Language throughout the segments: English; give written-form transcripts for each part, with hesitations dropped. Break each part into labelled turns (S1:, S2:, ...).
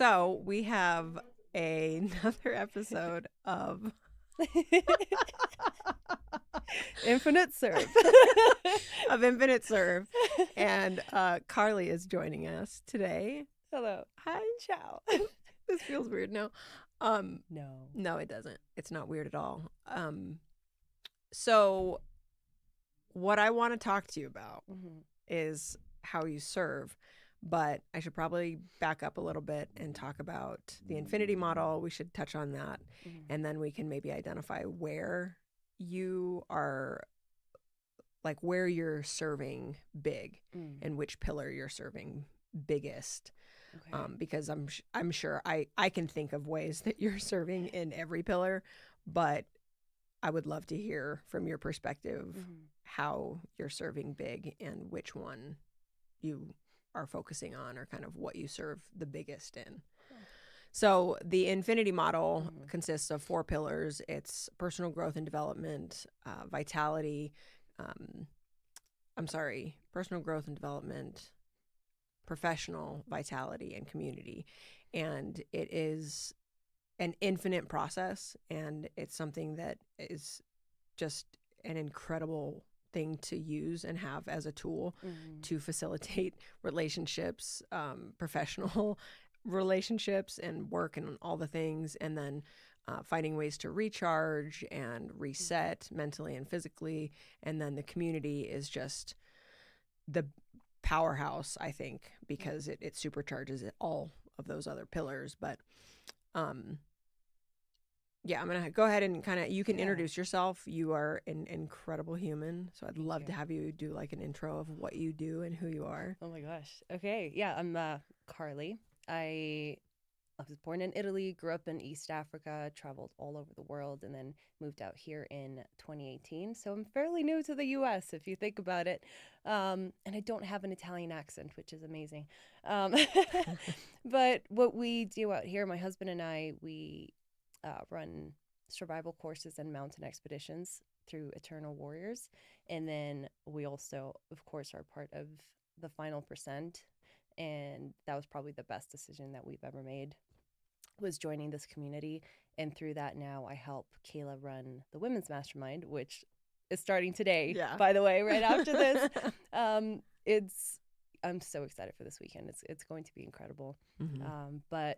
S1: So we have another episode of
S2: Infinite serve.
S1: of Infinite Serve, and Carlie is joining us today.
S2: Hello.
S1: Hi.
S2: Ciao.
S1: This feels weird now. Um,
S2: No.
S1: no, it doesn't. It's not weird at all. So what I want to talk to you about
S2: Mm-hmm.
S1: is how you serve. But I should probably back up a little bit and talk about the infinity model. We should touch on that.
S2: Mm-hmm.
S1: And then we can maybe identify where you are, like where you're serving big and which pillar you're serving biggest.
S2: Okay.
S1: Because I'm sure I can think of ways that you're serving in every pillar, but I would love to hear from your perspective how you're serving big and which one you are focusing on, or kind of what you serve the biggest in. So the infinity model consists of 4 pillars. It's personal growth and development, vitality. Personal growth and development, professional vitality, and community. And it is an infinite process, and it's something that is just an incredible thing to use and have as a tool to facilitate relationships, professional relationships and work and all the things, and then finding ways to recharge and reset mentally and physically. And then the community is just the powerhouse, I think, because it supercharges all of those other pillars. But um, yeah, I'm going to go ahead and kind of, you can introduce yourself. You are an incredible human. So I'd love to have you do like an intro of what you do and who you are.
S2: Oh my gosh. Okay. Yeah, I'm Carlie. I was born in Italy, grew up in East Africa, traveled all over the world, and then moved out here in 2018. So I'm fairly new to the US, if you think about it. And I don't have an Italian accent, which is amazing. Um, but what we do out here, my husband and I, we run survival courses and mountain expeditions through Eternal Warriors. And then we also, of course, are part of the Final Percent. And that was probably the best decision that we've ever made, was joining this community. And through that, now I help Kayla run the women's mastermind, which is starting today, by the way, right after this. I'm so excited for this weekend. It's going to be incredible. But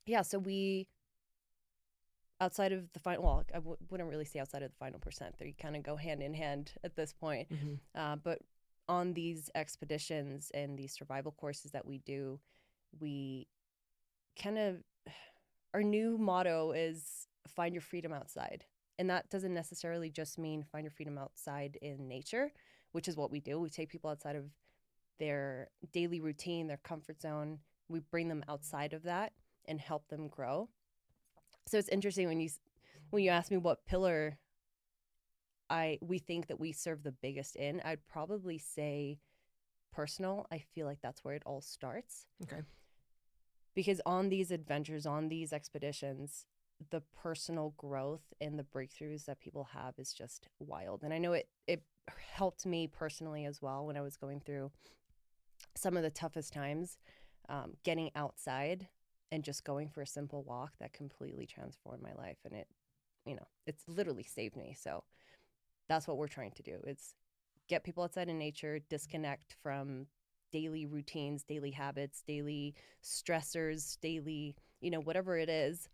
S2: yeah, so we, outside of the final, well, wouldn't really say outside of the Final Percent. They kind of go hand in hand at this point. But on these expeditions and these survival courses that we do, we kind of, our new motto is find your freedom outside. And that doesn't necessarily just mean find your freedom outside in nature, which is what we do. We take people outside of their daily routine, their comfort zone. We bring them outside of that and help them grow. So it's interesting when you ask me what pillar we think that we serve the biggest in, I'd probably say personal. I feel like that's where it all starts.
S1: Okay.
S2: Because on these adventures, on these expeditions, the personal growth and the breakthroughs that people have is just wild. And I know it helped me personally as well when I was going through some of the toughest times, getting outside and just going for a simple walk that completely transformed my life. And it's literally saved me. So that's what we're trying to do. It's get people outside in nature, disconnect from daily routines, daily habits, daily stressors, daily, whatever it is,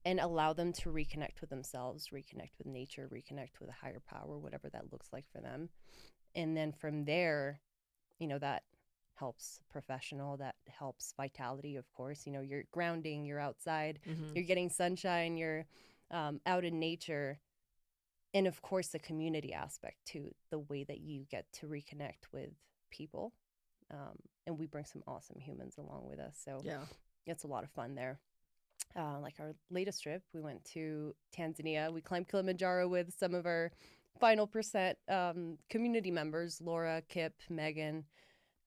S2: and allow them to reconnect with themselves, reconnect with nature, reconnect with a higher power, whatever that looks like for them. And then from there, that helps professional, that helps vitality, of course. You're grounding, you're outside, you're getting sunshine, you're out in nature. And of course, the community aspect too, the way that you get to reconnect with people. And we bring some awesome humans along with us. So it's a lot of fun there. Like our latest trip, we went to Tanzania. We climbed Kilimanjaro with some of our Final Percent community members, Laura, Kip, Megan.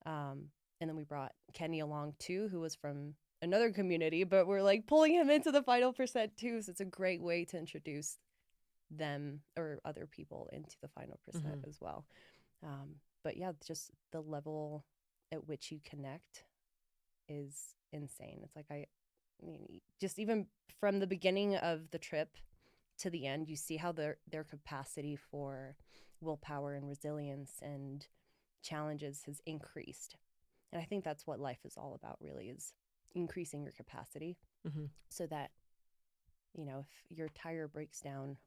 S2: And then we brought Kenny along too, who was from another community, but we're like pulling him into the Final Percent too. So it's a great way to introduce them or other people into the Final Percent as well. But yeah, just the level at which you connect is insane. It's like I mean, just even from the beginning of the trip to the end, you see how their capacity for willpower and resilience and challenges has increased. And I think that's what life is all about, really, is increasing your capacity
S1: Mm-hmm.
S2: so that, if your tire breaks down,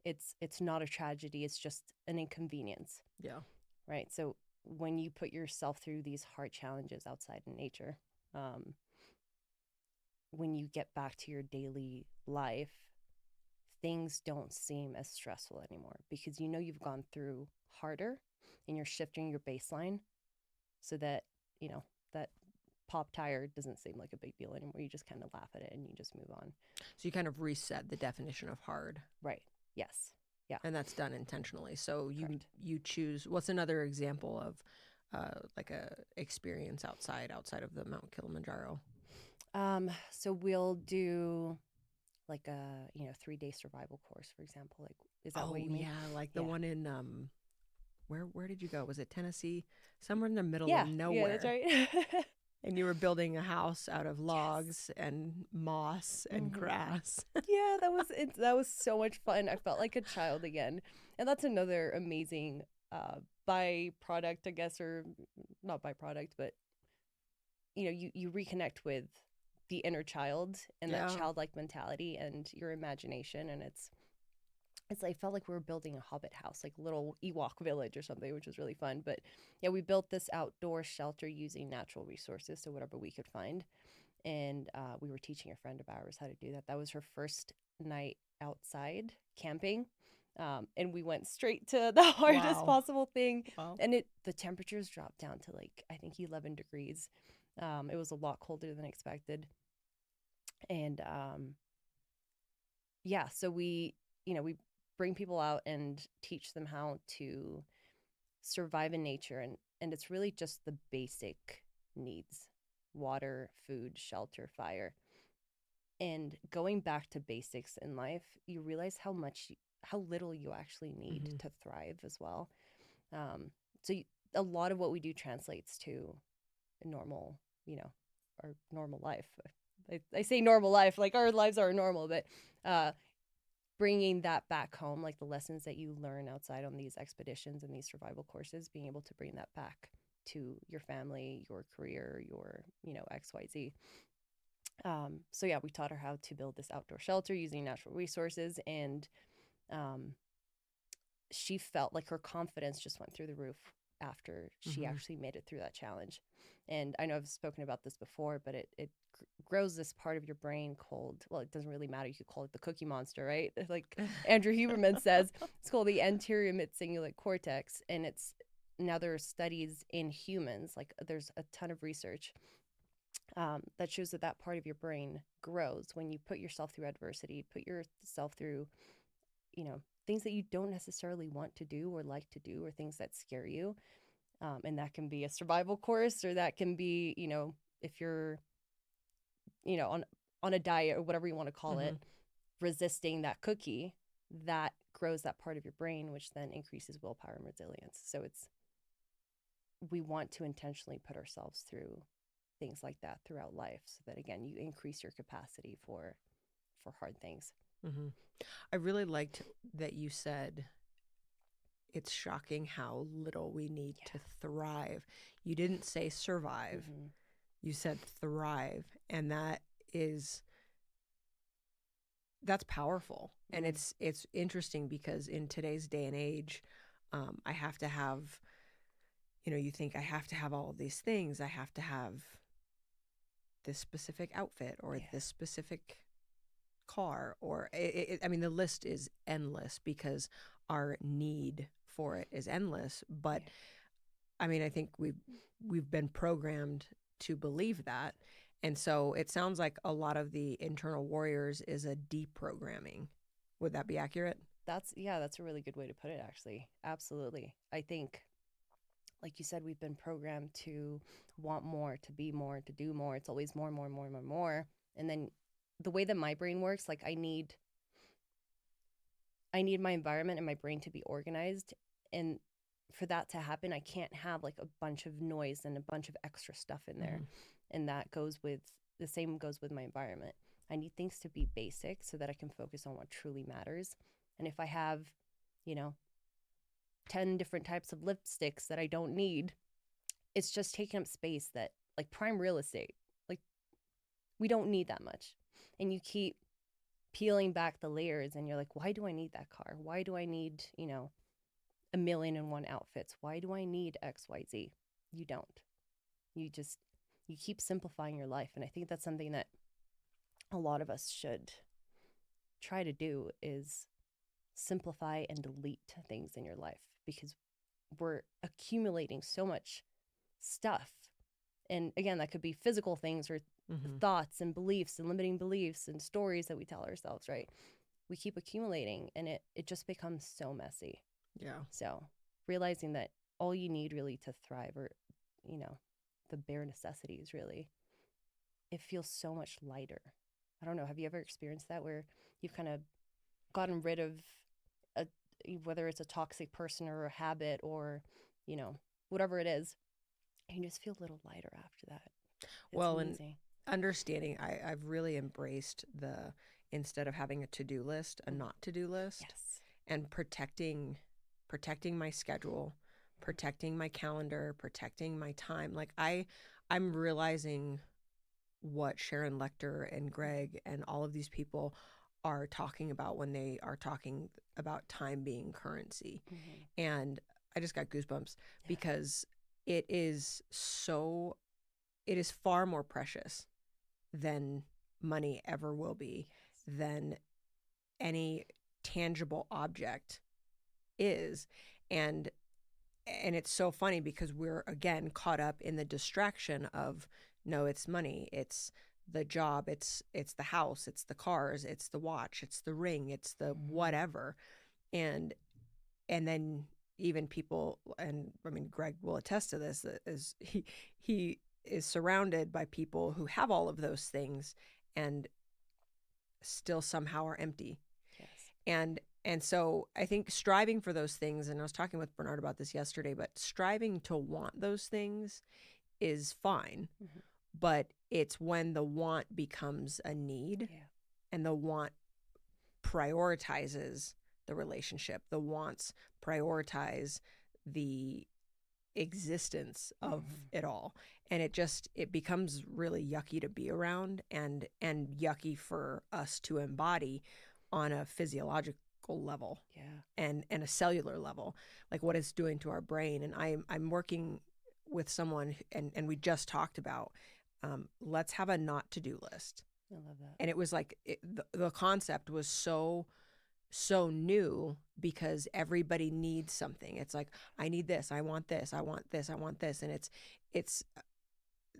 S2: it's not a tragedy, it's just an inconvenience,
S1: Yeah.
S2: right? So when you put yourself through these hard challenges outside in nature, um, when you get back to your daily life, things don't seem as stressful anymore because you've gone through harder and you're shifting your baseline so that, that pop tire doesn't seem like a big deal anymore. You just kind of laugh at it and you just move on.
S1: So you kind of reset the definition of hard.
S2: Right. Yes. Yeah.
S1: And that's done intentionally. So
S2: Correct.
S1: you choose. What's another example of like a experience outside of the Mount Kilimanjaro?
S2: So we'll do like a 3-day survival course, for example. Like, is that what
S1: Oh
S2: you mean?
S1: yeah, like the
S2: Yeah.
S1: one in where did you go? Was it Tennessee? Somewhere in the middle of
S2: Yeah. Yeah, that's
S1: nowhere.
S2: right.
S1: And you were building a house out of
S2: Yes.
S1: logs and moss and
S2: Hmm.
S1: grass.
S2: Yeah, that was so much fun. I felt like a child again. And that's another amazing byproduct, I guess, or not byproduct, but you reconnect with the inner child and that
S1: Yeah.
S2: childlike mentality and your imagination, and it's I felt like we were building a hobbit house, like a little Ewok village or something, which was really fun. But yeah, we built this outdoor shelter using natural resources, so whatever we could find. And we were teaching a friend of ours how to do that. That was her first night outside camping. And we went straight to the hardest
S1: Wow.
S2: possible thing.
S1: Wow.
S2: And the temperatures dropped down to like, I think 11 degrees. It was a lot colder than expected. And yeah, so we bring people out and teach them how to survive in nature. And it's really just the basic needs: water, food, shelter, fire. And going back to basics in life, you realize how little you actually need
S1: Mm-hmm.
S2: to thrive as well. Um, so a lot of what we do translates to a normal, our normal life. I say normal life, like our lives are normal, but uh, bringing that back home, like the lessons that you learn outside on these expeditions and these survival courses, being able to bring that back to your family, your career, your, XYZ. So yeah, we taught her how to build this outdoor shelter using natural resources, and um, she felt like her confidence just went through the roof after she
S1: Mm-hmm.
S2: actually made it through that challenge. And I know I've spoken about this before, but it grows this part of your brain called, well, it doesn't really matter. You could call it the cookie monster, right? Like Andrew Huberman says, it's called the anterior mid-cingulate cortex. And now there are studies in humans, like there's a ton of research that shows that part of your brain grows when you put yourself through adversity, put yourself through, things that you don't necessarily want to do or like to do, or things that scare you. And that can be a survival course, or that can be, if you're, on a diet or whatever you want to call
S1: Mm-hmm.
S2: it, resisting that cookie, that grows that part of your brain, which then increases willpower and resilience. So we want to intentionally put ourselves through things like that throughout life so that, again, you increase your capacity for hard things.
S1: Mm-hmm. I really liked that you said it's shocking how little we need
S2: Yeah.
S1: to thrive. You didn't say survive.
S2: Mm-hmm.
S1: You said thrive, and that's powerful. And
S2: Mm.
S1: it's interesting because in today's day and age, I have to have, you think I have to have all of these things. I have to have this specific outfit or
S2: Yeah.
S1: this specific car, or I mean, the list is endless because our need for it is endless. But
S2: Yeah.
S1: I mean, I think we've been programmed to believe that. And so it sounds like a lot of the internal warriors is a deprogramming. Would that be accurate?
S2: That's a really good way to put it, actually. Absolutely. I think, like you said, we've been programmed to want more, to be more, to do more. It's always more, more, more, more, more. And then the way that my brain works, like I need my environment and my brain to be organized. And for that to happen, I can't have like a bunch of noise and a bunch of extra stuff in there.
S1: Mm-hmm.
S2: And that goes with the same goes with my environment. I need things to be basic so that I can focus on what truly matters. And if I have, you know, 10 different types of lipsticks that I don't need, it's just taking up space that, like prime real estate, like we don't need that much. And you keep peeling back the layers and you're like, why do I need that car? Why do I need, you know, a million and one outfits? Why do I need XYZ? You don't. You just, you keep simplifying your life. And I think that's something that a lot of us should try to do, is simplify and delete things in your life, because we're accumulating so much stuff. And again, that could be physical things or thoughts and beliefs and limiting beliefs and stories that we tell ourselves, right? We keep accumulating and it just becomes so messy.
S1: Yeah.
S2: So realizing that all you need really to thrive are, you know, the bare necessities, really, it feels so much lighter. I don't know. Have you ever experienced that where you've kind of gotten rid of a, whether it's a toxic person or a habit or, you know, whatever it is, and you just feel a little lighter after that? It's amazing.
S1: And understanding, I've really embraced the, instead of having a to-do list, a not to-do list.
S2: Yes.
S1: And protecting my schedule, protecting my calendar, protecting my time. Like I'm realizing what Sharon Lecter and Greg and all of these people are talking about when they are talking about time being currency. And I just got goosebumps because it is far more precious than money ever will be, than any tangible object is. And it's so funny because we're again caught up in the distraction of, no, it's money, it's the job, it's the house, it's the cars, it's the watch, it's the ring, it's the whatever. And then even people, and I mean Greg will attest to this, is he is surrounded by people who have all of those things and still somehow are empty. Yes. And so I think striving for those things, and I was talking with Bernard about this yesterday, but striving to want those things is fine. But it's when the want becomes a need, and the want prioritizes the relationship, the wants prioritize the existence of it all, and it becomes really yucky to be around, and yucky for us to embody on a physiological level, and a cellular level, like what it's doing to our brain. And I'm working with someone, and we just talked about, let's have a not to do list.
S2: I love that.
S1: And it was like the concept was so new, because everybody needs something. It's like, I need this, I want this, I want this, I want this. And it's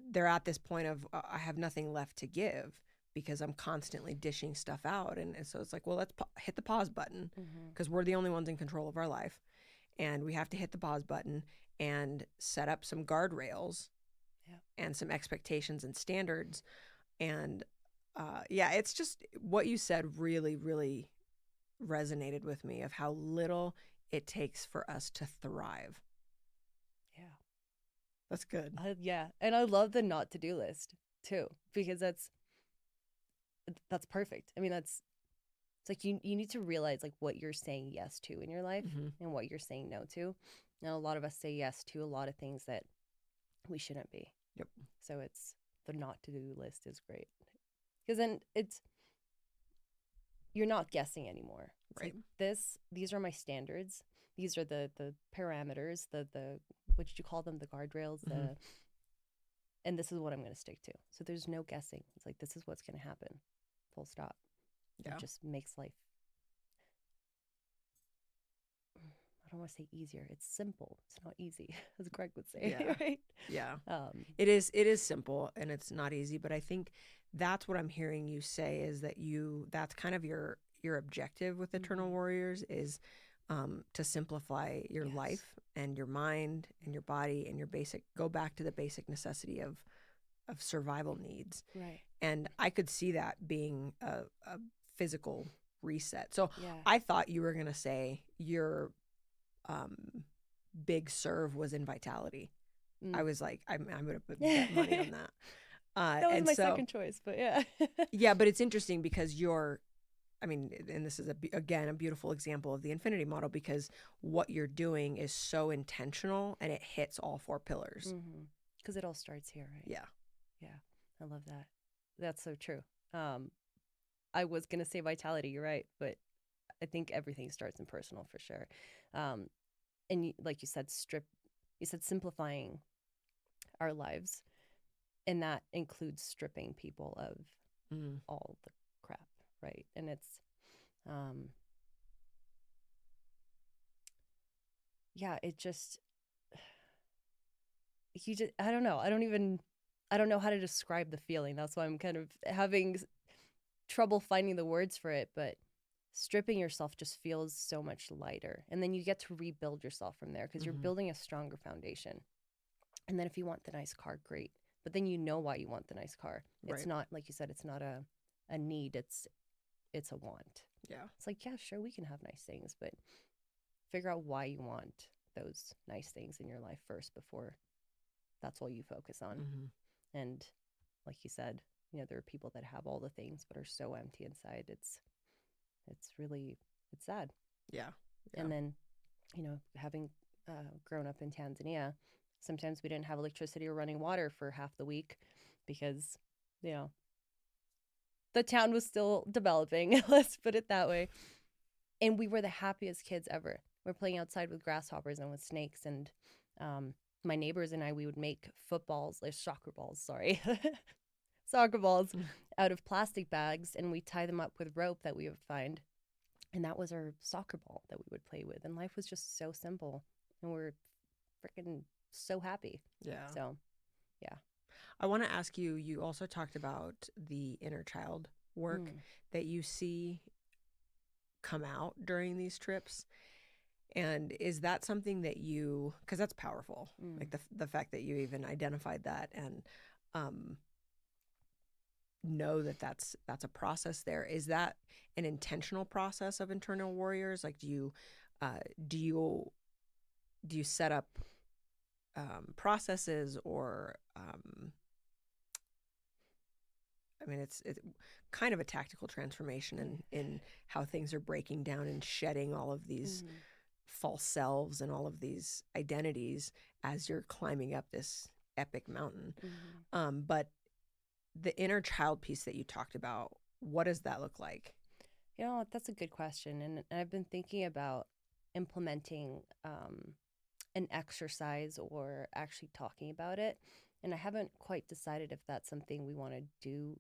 S1: they're at this point of, I have nothing left to give because I'm constantly dishing stuff out. And so it's like, well, let's hit the pause button, because we're the only ones in control of our life. And we have to hit the pause button and set up some guardrails and some expectations and standards. And it's just what you said really, really resonated with me, of how little it takes for us to thrive.
S2: Yeah.
S1: That's good.
S2: And I love the not to-do list too, because that's perfect. I mean, it's like you need to realize like what you're saying yes to in your life and what you're saying no to. And a lot of us say yes to a lot of things that we shouldn't be.
S1: Yep.
S2: So it's, the not to-do list is great, because then you're not guessing anymore. It's
S1: right.
S2: Like these are my standards. These are the parameters, the what did you call them? The guardrails, and this is what I'm going to stick to. So there's no guessing. It's like, this is what's going to happen. Full stop.
S1: Yeah.
S2: It just makes life, I don't want to say easier. It's simple. It's not easy, as Greg would say.
S1: Yeah.
S2: Right?
S1: Yeah. It is simple, and it's not easy, but I think that's what I'm hearing you say, is that that's kind of your objective with Eternal Warriors, is to simplify your life and your mind and your body and go back to the basic necessity of survival needs.
S2: Right.
S1: And I could see that being a physical reset. So I thought you were going to say your big serve was in vitality. I was like, I'm going to bet money on that.
S2: That was
S1: And
S2: my
S1: so,
S2: second choice, but yeah.
S1: yeah, but it's interesting because I mean, and this is again a beautiful example of the infinity model because what you're doing is so intentional and it hits all four pillars.
S2: Because it all starts here, right?
S1: Yeah.
S2: Yeah. I love that. That's so true. Um, I was going to say vitality, you're right, but I think everything starts in personal for sure. Um, and like you said, you said simplifying our lives, and that includes stripping people of
S1: Mm.
S2: all the crap, right? And um, yeah, it just, I don't know. I don't know how to describe the feeling. That's why I'm kind of having trouble finding the words for it, but stripping yourself just feels so much lighter. And then you get to rebuild yourself from there because you're building a stronger foundation. And then if you want the nice car, great. But then you know why you want the nice car. It's
S1: Right.
S2: not, like you said, it's not a need, it's a want.
S1: Yeah.
S2: It's like, yeah, sure, we can have nice things, but figure out why you want those nice things in your life first before that's all you focus on. And like you said, there are people that have all the things but are so empty inside. It's really, it's sad.
S1: Yeah. Yeah.
S2: And then, having grown up in Tanzania, sometimes we didn't have electricity or running water for half the week because, you know, the town was still developing. Let's put it that way. And we were the happiest kids ever. We're playing outside with grasshoppers and with snakes. And my neighbors and I, we would make soccer balls, sorry, soccer balls out of plastic bags. And we tie them up with rope that we would find. And that was our soccer ball that we would play with. And life was just so simple. And we're freaking so happy.
S1: Yeah.
S2: So, yeah.
S1: I want to ask you, you also talked about the inner child work that you see come out during these trips. And is that something that because that's powerful, like the fact that you even identified that and know that that's a process there. Is that an intentional process of internal warriors? Like, do you set up processes or I mean, it's kind of a tactical transformation in how things are breaking down and shedding all of these false selves and all of these identities as you're climbing up this epic mountain. But the inner child piece that you talked about, what does that look like?
S2: That's a good question. And I've been thinking about implementing an exercise or actually talking about it. And I haven't quite decided if that's something we want to do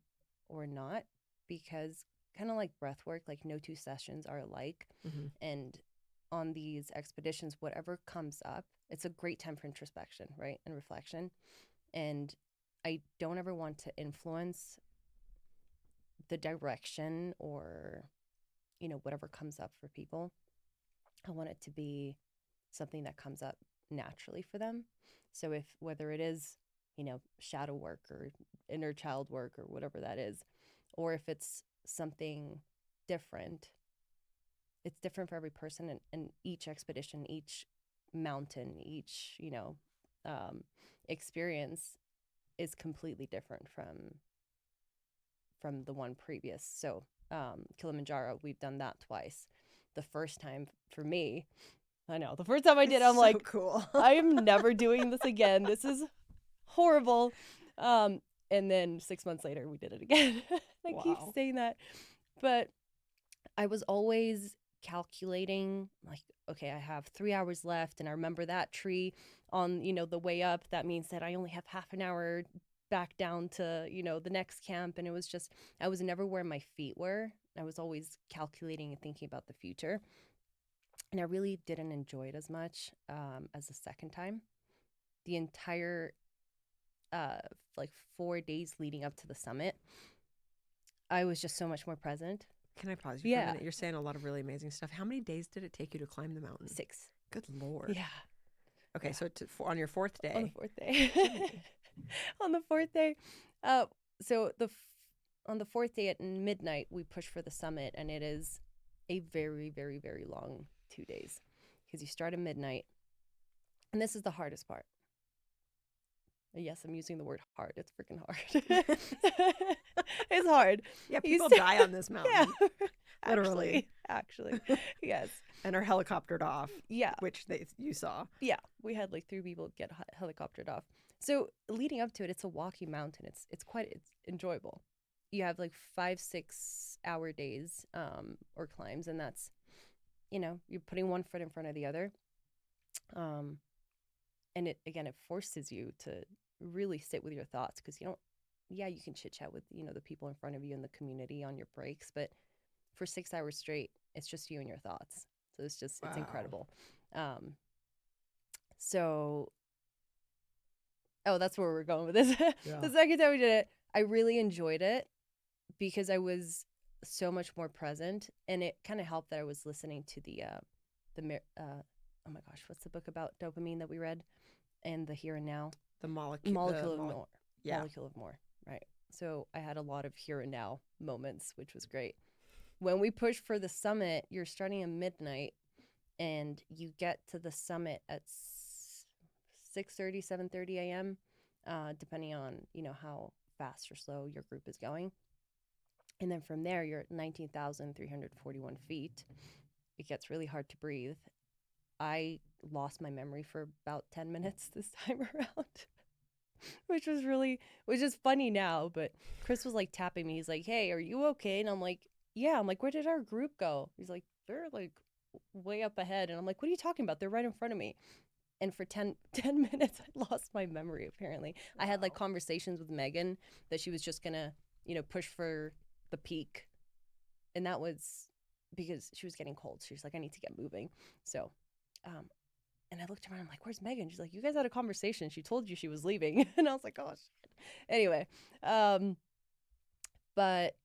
S2: or not, because kind of like breath work, like no two sessions are alike. And on these expeditions, whatever comes up, it's a great time for introspection, right? And reflection. And I don't ever want to influence the direction or, whatever comes up for people. I want it to be something that comes up naturally for them. So whether it is, shadow work or inner child work or whatever that is, or if it's something different, it's different for every person, and each expedition, each mountain, each, experience is completely different from the one previous. So Kilimanjaro, we've done that twice. The first time for me, I know, the first time I did, I'm
S1: so
S2: like,
S1: cool.
S2: I am never doing this again. This is horrible. And then 6 months later, we did it again. I keep saying that. But I was always calculating, like, okay, I have 3 hours left. And I remember that tree on, the way up. That means that I only have half an hour back down to, the next camp. And it was just, I was never where my feet were. I was always calculating and thinking about the future. And I really didn't enjoy it as much as the second time. The entire, like 4 days leading up to the summit, I was just so much more present.
S1: Can I pause you for a minute? You're saying a lot of really amazing stuff. How many days did it take you to climb the mountain?
S2: 6.
S1: Good Lord.
S2: Yeah.
S1: Okay,
S2: Yeah.
S1: so on your fourth day.
S2: On the fourth day. On the fourth day. So on the fourth day at midnight, we push for the summit, and it is a very, very, very long 2 days because you start at midnight, and this is the hardest part. Yes, I'm using the word hard. It's freaking hard. It's hard.
S1: Yeah,
S2: You
S1: people
S2: st-
S1: die on this mountain,
S2: yeah.
S1: literally,
S2: Actually. Yes.
S1: and are helicoptered off,
S2: Yeah.
S1: which you saw.
S2: Yeah. We had like 3 people get helicoptered off. So leading up to it, it's a walking mountain. It's enjoyable. You have like 5-6 hour days or climbs, and that's, you're putting one foot in front of the other. Um, and it forces you to really sit with your thoughts, because you don't, yeah, you can chit chat with, the people in front of you in the community on your breaks, but for 6 hours straight, it's just you and your thoughts. So it's
S1: Wow.
S2: incredible. Um, so, oh, that's where we're going with this.
S1: Yeah.
S2: The second time we did it, I really enjoyed it because I was so much more present, and it kind of helped that I was listening to oh my gosh, what's the book about dopamine that we read? And the here and now.
S1: The molecule.
S2: Molecule of more.
S1: Yeah.
S2: Molecule of more. Right. So I had a lot of here and now moments, which was great. When we push for the summit, you're starting at midnight, and you get to the summit at 6:30, 7:30 a.m., depending on, how fast or slow your group is going. And then from there, you're at 19,341 feet. It gets really hard to breathe. I lost my memory for about 10 minutes this time around, which is funny now. But Chris was like tapping me. He's like, "Hey, are you okay?" And I'm like, "Yeah." I'm like, "Where did our group go?" He's like, "They're like way up ahead." And I'm like, "What are you talking about? They're right in front of me." And for 10 minutes, I lost my memory, apparently. Wow. I had like conversations with Megan that she was just going to, push for the peak. And that was because she was getting cold. She was like, I need to get moving. So, and I looked around, I'm like, where's Megan? She's like, you guys had a conversation. She told you she was leaving. And I was like, oh, shit. Anyway, but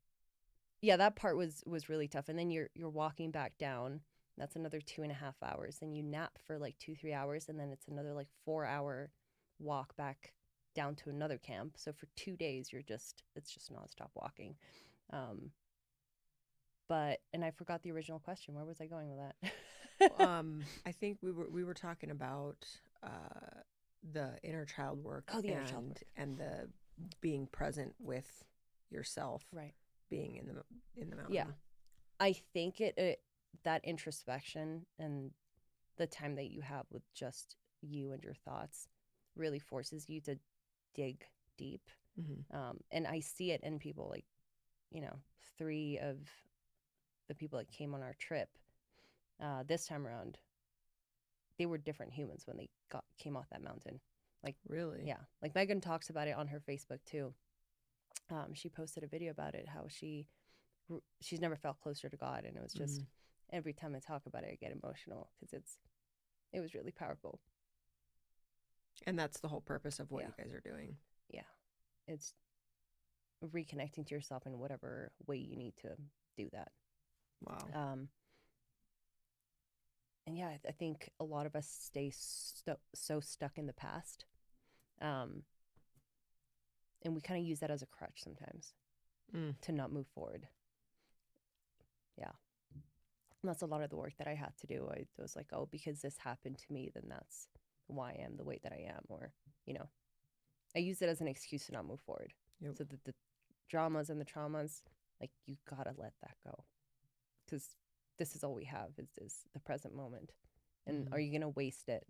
S2: yeah, that part was really tough. And then you're walking back down. That's another 2.5 hours. Then you nap for like 2-3 hours. And then it's another like 4-hour walk back down to another camp. So for 2 days, it's just nonstop walking. And I forgot the original question. Where was I going with that?
S1: I think we were talking about the inner child work.
S2: Oh, the inner child work.
S1: And the being present with yourself,
S2: right?
S1: Being in the mountain.
S2: Yeah, I think it that introspection and the time that you have with just you and your thoughts really forces you to dig deep.
S1: Mm-hmm.
S2: And I see it in people, like, 3 of the people that came on our trip this time around, they were different humans when they came off that mountain. Like,
S1: really?
S2: Yeah. Like Megan talks about it on her Facebook too. She posted a video about it, how she's never felt closer to God, and it was just every time I talk about it, I get emotional because it was really powerful.
S1: And that's the whole purpose of what you guys are doing.
S2: Yeah, it's reconnecting to yourself in whatever way you need to do that.
S1: Wow.
S2: And yeah, I think a lot of us stay so stuck in the past, and we kind of use that as a crutch sometimes to not move forward. Yeah. And that's a lot of the work that I had to do. I was like, oh, because this happened to me, then that's why I am the way that I am. Or, I use it as an excuse to not move forward. Yep. So the dramas and the traumas, like, you gotta let that go. Because this is all we have is the present moment. And are you going to waste it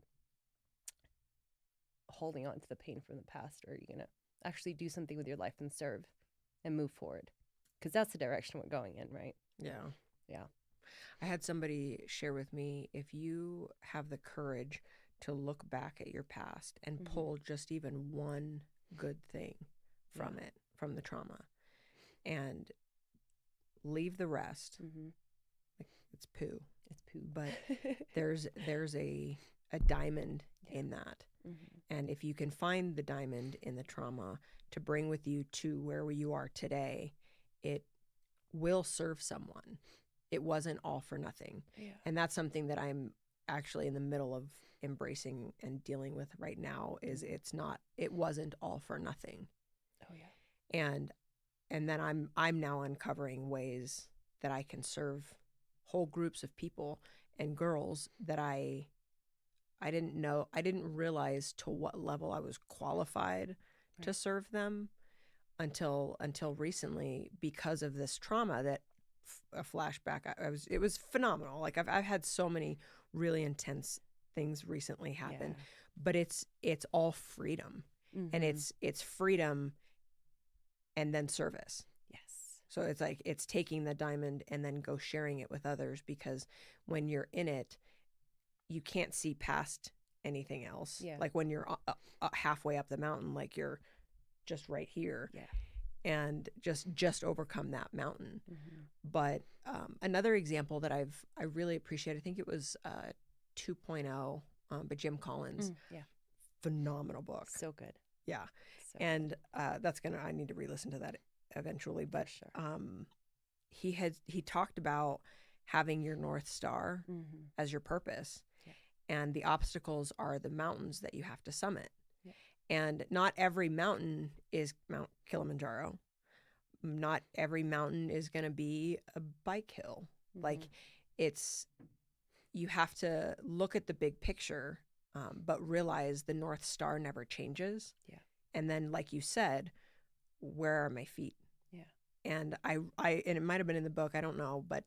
S2: holding on to the pain from the past? Or are you going to actually do something with your life and serve and move forward? Because that's the direction we're going in, right?
S1: Yeah.
S2: Yeah.
S1: I had somebody share with me, if you have the courage to look back at your past and pull just even one good thing from it, from the trauma, and leave the rest, like, it's poo.
S2: It's poo.
S1: But there's a diamond in that. And if you can find the diamond in the trauma to bring with you to where you are today, it will serve someone. It wasn't all for nothing. Yeah. And that's something that I'm actually in the middle of embracing and dealing with right now, is it wasn't all for nothing.
S2: Oh yeah.
S1: And then I'm now uncovering ways that I can serve whole groups of people and girls that I I didn't realize to what level I was qualified to
S2: Right.
S1: serve them until recently because of this trauma that a flashback. It was phenomenal. Like I've had so many really intense things recently happen,
S2: Yeah.
S1: but it's all freedom, and
S2: Mm-hmm.
S1: it's freedom and then service.
S2: Yes.
S1: So it's like it's taking the diamond and then go sharing it with others, because when you're in it, you can't see past anything else.
S2: Yeah.
S1: Like when you're halfway up the mountain, like you're just right here,
S2: Yeah.
S1: and just overcome that mountain.
S2: Mm-hmm.
S1: But another example that I really appreciate, I think it was 2.0, but Jim Collins,
S2: Yeah.
S1: phenomenal book.
S2: So good.
S1: Yeah,
S2: So
S1: and I need to re-listen to that eventually.
S2: good.
S1: But
S2: For sure.
S1: he talked about having your North Star
S2: Mm-hmm.
S1: as your purpose,
S2: Yeah.
S1: and the obstacles are the mountains that you have to summit.
S2: Yeah.
S1: And not every mountain is Mount Kilimanjaro. Not every mountain is going to be a bike hill.
S2: Mm-hmm.
S1: Like it's you have to look at the big picture, but realize the North Star never changes.
S2: Yeah.
S1: And then, like you said, where are my feet?
S2: Yeah.
S1: And and it might have been in the book, I don't know, but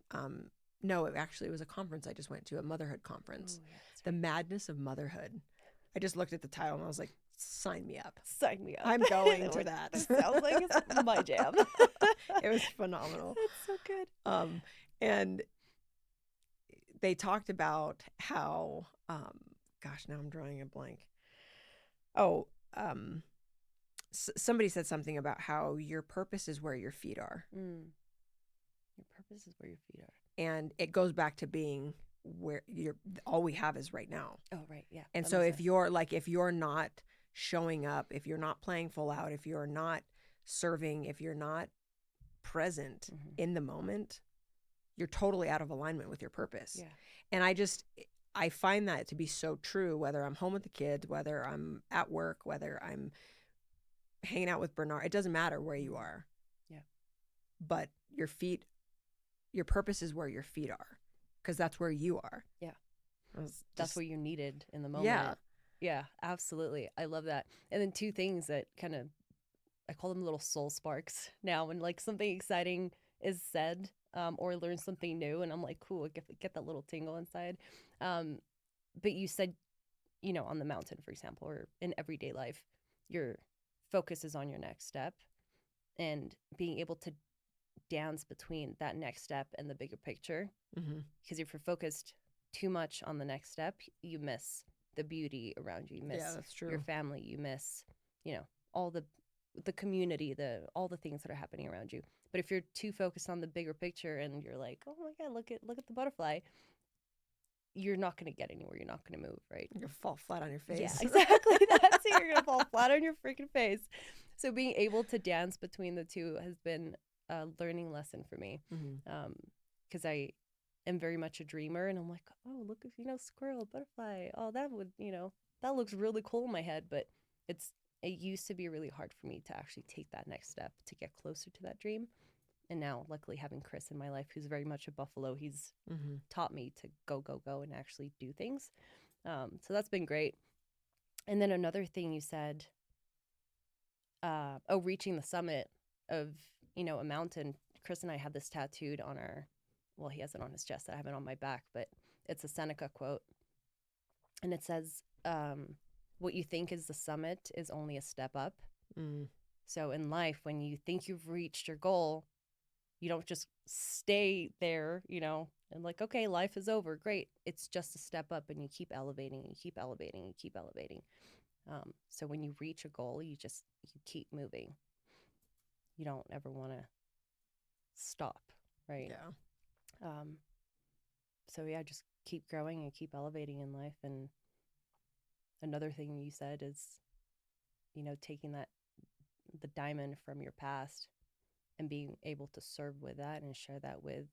S1: no, it was a conference I just went to, a motherhood
S2: Oh
S1: conference,
S2: yeah. That's
S1: The
S2: right.
S1: Madness of Motherhood. I just looked at the title and I was like, sign me up.
S2: Sign me up.
S1: I'm going to that.
S2: This sounds like it's my jam.
S1: It was phenomenal.
S2: That's so good.
S1: And they talked about how, gosh, now I'm drawing a blank. Oh, somebody said something about how your purpose is where your feet are.
S2: Your purpose is where your feet are.
S1: And it goes back to being where all we have is right now.
S2: Oh, right. Yeah.
S1: And
S2: That
S1: so
S2: makes sense.
S1: if you're not showing up, if you're not playing full out, if you're not serving, if you're not present
S2: Mm-hmm.
S1: in the moment, you're totally out of alignment with your purpose.
S2: Yeah.
S1: And I find that to be so true, whether I'm home with the kids, whether I'm at work, whether I'm hanging out with Bernard. It doesn't matter where you are.
S2: Yeah.
S1: But your purpose is where your feet are, because that's where you are.
S2: Yeah.
S1: That's
S2: That's what you're needed in the moment.
S1: Yeah.
S2: Yeah, absolutely. I love that. And then two things that kind of, I call them little soul sparks now, when like something exciting is said, or learn something new, and I'm like, cool, get that little tingle inside. But you said, on the mountain, for example, or in everyday life, your focus is on your next step, and being able to dance between that next step and the bigger picture.
S1: Mm-hmm.
S2: Because if you're focused too much on the next step, you miss the beauty around you. You miss
S1: That's true.
S2: your family. You miss, all the community, all the things that are happening around you. But if you're too focused on the bigger picture and you're like, oh my God, look at the butterfly, you're not going to get anywhere. You're not going to move, right?
S1: You're gonna fall flat on your face.
S2: Yeah, exactly. That's it. You're going to fall flat on your freaking face. So being able to dance between the two has been a learning lesson for me.
S1: Mm-hmm.
S2: Because I am very much a dreamer, and I'm like, oh, look, squirrel, butterfly. Oh, that would, that looks really cool in my head. But it used to be really hard for me to actually take that next step to get closer to that dream. And now, luckily, having Chris in my life, who's very much a buffalo, he's
S1: Mm-hmm.
S2: taught me to go, and actually do things. So that's been great. And then another thing you said, reaching the summit of, a mountain. Chris and I had this tattooed on well, he has it on his chest. I have it on my back, but it's a Seneca quote. And it says, what you think is the summit is only a step up.
S1: Mm.
S2: So in life, when you think you've reached your goal, you don't just stay there, and like, okay, life is over. Great. It's just a step up, and you keep elevating, and you keep elevating, and you keep elevating. So when you reach a goal, you keep moving. You don't ever want to stop, right?
S1: Yeah.
S2: So yeah, just keep growing and keep elevating in life. And another thing you said is, taking the diamond from your past and being able to serve with that and share that with,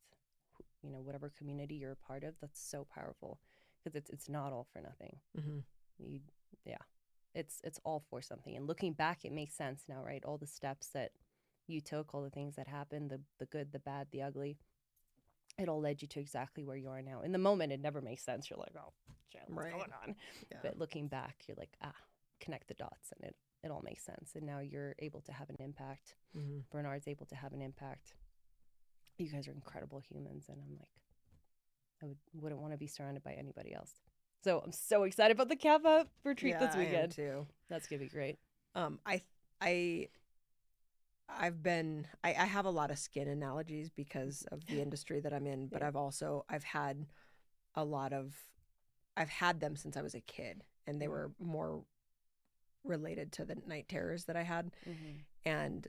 S2: whatever community you're a part of. That's so powerful, because it's not all for nothing.
S1: Mm-hmm.
S2: It's all for something. And looking back, it makes sense now, right? All the steps that you took, all the things that happened, the good, the bad, the ugly, it all led you to exactly where you are now. In the moment, it never makes sense. You're like, oh, shit, what's
S1: Right.
S2: going on?
S1: Yeah.
S2: But looking back, you're like, connect the dots, and it all makes sense. And now you're able to have an impact.
S1: Mm-hmm.
S2: Bernard's able to have an impact. You guys are incredible humans, and I'm like, wouldn't want to be surrounded by anybody else. So I'm so excited about the Kappa retreat this weekend.
S1: I am too.
S2: That's gonna be great.
S1: I have a lot of skin analogies because of the industry that I'm in, but
S2: Yeah.
S1: I've had them since I was a kid, and they were more related to the night terrors that I had.
S2: Mm-hmm.
S1: And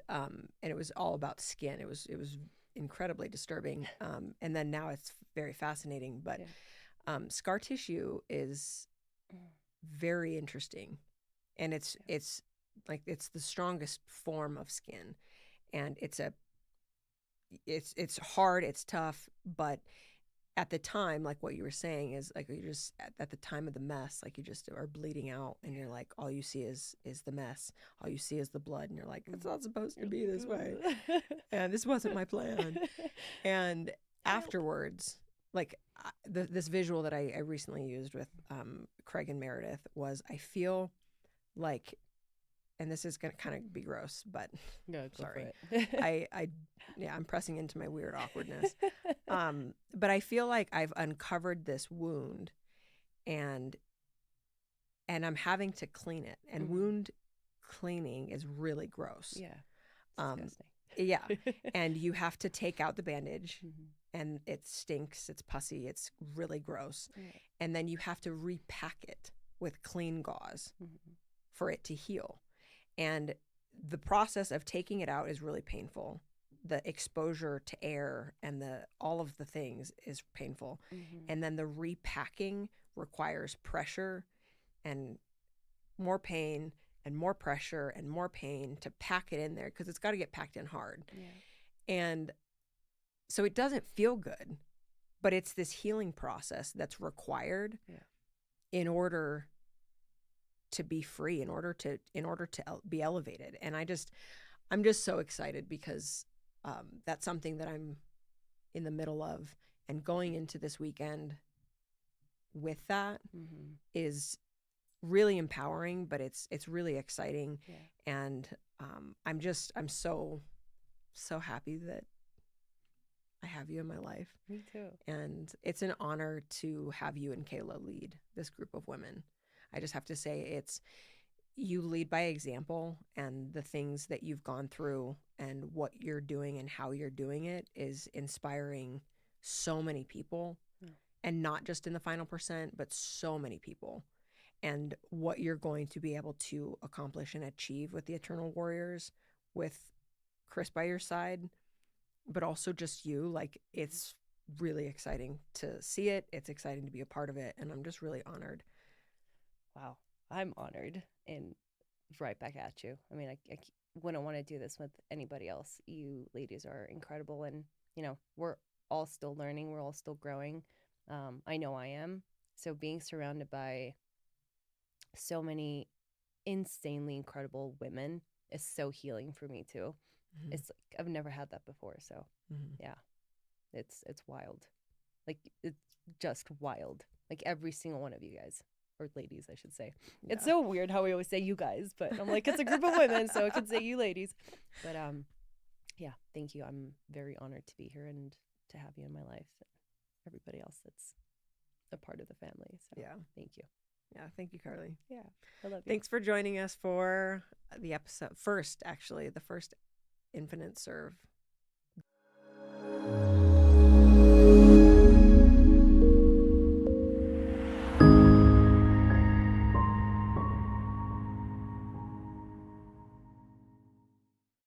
S1: it was all about skin. It was incredibly disturbing. And then now it's very fascinating, but scar tissue is very interesting, and it's like it's the strongest form of skin, and it's hard, it's tough, but at the time, like what you were saying is like you just at the time of the mess, like you just are bleeding out, and you're like, all you see is the mess, all you see is the blood, and you're like, it's not supposed to be this way, and this wasn't my plan. And afterwards, like this visual that I recently used with Craig and Meredith was, I feel like, and this is gonna kind of be gross, but
S2: go
S1: sorry,
S2: for it.
S1: I'm pressing into my weird awkwardness. But I feel like I've uncovered this wound, and I'm having to clean it, and wound cleaning is really gross.
S2: Yeah.
S1: Disgusting. Yeah. And you have to take out the bandage, and it stinks, it's pussy, it's really gross. And then you have to repack it with clean gauze for it to heal. And the process of taking it out is really painful. The exposure to air and all of the things is painful. And then the repacking requires pressure and more pain and more pressure and more pain to pack it in there, because it's got to get packed in hard. And so it doesn't feel good, but it's this healing process that's required in order to be free, in order to be elevated. And I'm just so excited, because that's something that I'm in the middle of, and going into this weekend with that is really empowering, but it's really exciting. And I'm so happy that I have you in my life.
S2: Me too.
S1: And it's an honor to have you and Kayla lead this group of women. I just have to say, you lead by example, and the things that you've gone through and what you're doing and how you're doing it is inspiring so many people, and not just in the final percent, but so many people. And what you're going to be able to accomplish and achieve with the Eternal Warriors, with Chris by your side, but also just you, like, it's really exciting to see it. It's exciting to be a part of it. And I'm just really honored.
S2: Wow. I'm honored, and right back at you. I mean, I wouldn't want to do this with anybody else. You ladies are incredible, and we're all still learning. We're all still growing. I know I am. So being surrounded by so many insanely incredible women is so healing for me too. It's like I've never had that before. So yeah, it's wild. Like, it's just wild. Like, every single one of you guys, or ladies, I should say. Yeah. It's so weird how we always say you guys, but I'm like, it's a group of women, so I could say you ladies. But yeah, thank you. I'm very honored to be here and to have you in my life. Everybody else that's a part of the family. So yeah, thank you.
S1: Yeah, thank you, Carlie.
S2: Yeah, I love you.
S1: Thanks for joining us for the first Infinite Serve